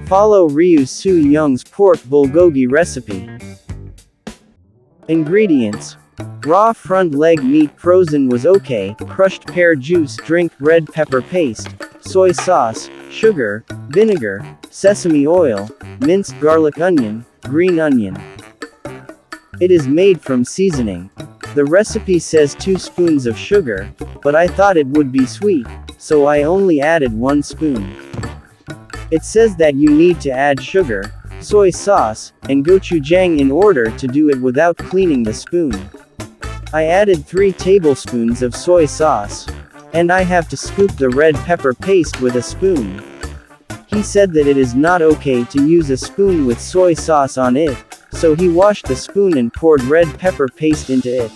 Follow Ryu Soo Young's pork bulgogi recipe. Ingredients: raw front leg meat frozen was okay, crushed pear juice, drink red pepper paste, soy sauce, sugar, vinegar, sesame oil, minced garlic, onion, green onion. It is made from seasoning. The recipe says 2 spoons of sugar, but I thought it would be sweet, so I only added 1 spoon. It says that you need to add sugar, soy sauce, and gochujang in order to do it without cleaning the spoon. I added 3 tablespoons of soy sauce. And I have to scoop the red pepper paste with a spoon. He said that it is not okay to use a spoon with soy sauce on it, so he washed the spoon and poured red pepper paste into it.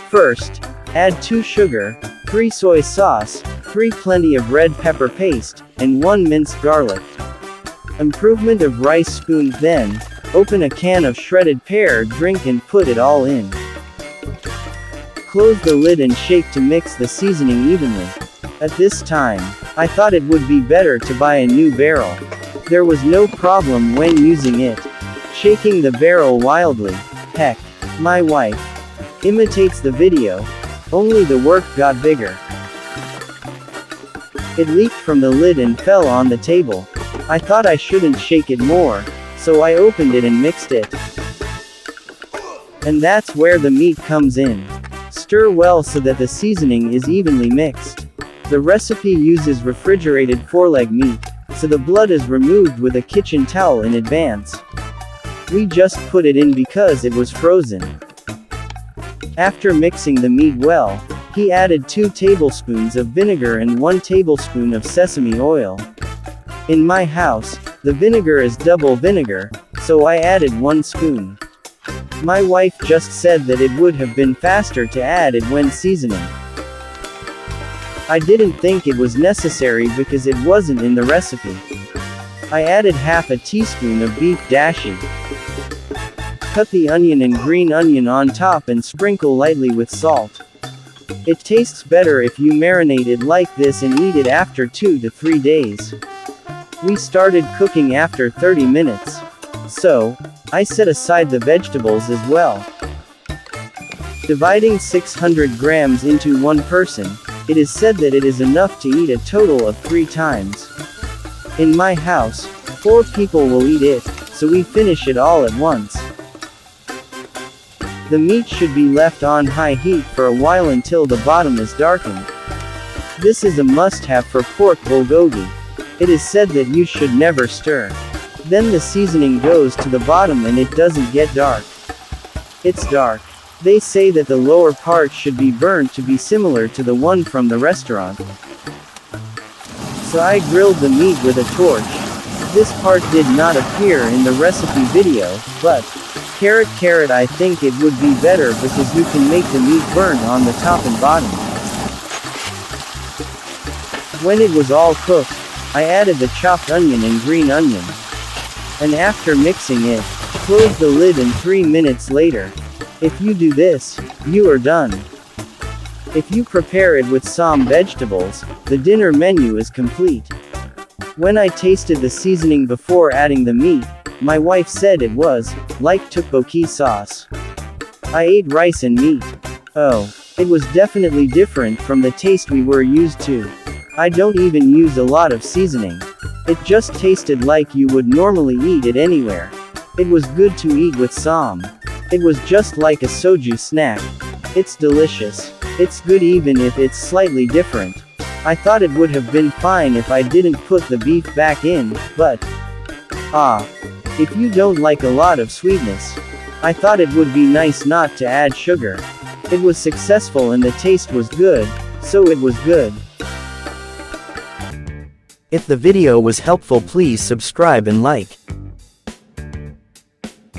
First, add 2 sugar, 3 soy sauce, 3 plenty of red pepper paste, and 1 minced garlic. Improvement of rice spoon. Then, open a can of shredded pear drink and put it all in. Close the lid and shake to mix the seasoning evenly. At this time, I thought it would be better to buy a new barrel. There was no problem when using it. Shaking the barrel wildly. Heck, my wife imitates the video, only the work got bigger. It leaked from the lid and fell on the table. I thought I shouldn't shake it more, so I opened it and mixed it. And that's where the meat comes in. Stir well so that the seasoning is evenly mixed. The recipe uses refrigerated foreleg meat, so the blood is removed with a kitchen towel in advance. We just put it in because it was frozen. After mixing the meat well, he added 2 tablespoons of vinegar and 1 tablespoon of sesame oil. In my house, the vinegar is double vinegar, so I added 1 spoon. My wife just said that it would have been faster to add it when seasoning. I didn't think it was necessary because it wasn't in the recipe. I added half a teaspoon of beef dashi. Cut the onion and green onion on top and sprinkle lightly with salt. It tastes better if you marinate it like this and eat it after 2 to 3 days. We started cooking after 30 minutes. So, I set aside the vegetables as well. Dividing 600 grams into 1 person, it is said that it is enough to eat a total of 3 times. In my house, 4 people will eat it, so we finish it all at once. The meat should be left on high heat for a while until the bottom is darkened. This is a must-have for pork bulgogi. It is said that you should never stir. Then the seasoning goes to the bottom and it doesn't get dark. It's dark. They say that the lower part should be burned to be similar to the one from the restaurant. So I grilled the meat with a torch. This part did not appear in the recipe video, but I think it would be better because you can make the meat burn on the top and bottom. When it was all cooked, I added the chopped onion and green onion. And after mixing it, close the lid and 3 minutes later. If you do this, you are done. If you prepare it with some vegetables, the dinner menu is complete. When I tasted the seasoning before adding the meat, my wife said it was like tteokbokki sauce. I ate rice and meat. Oh, it was definitely different from the taste we were used to. I don't even use a lot of seasoning. It just tasted like you would normally eat it anywhere. It was good to eat with some. It was just like a soju snack. It's delicious. It's good even if it's slightly different. I thought it would have been fine if I didn't put the beef back in, but if you don't like a lot of sweetness, I thought it would be nice not to add sugar. It was successful and the taste was good, so it was good. If the video was helpful, please subscribe and like.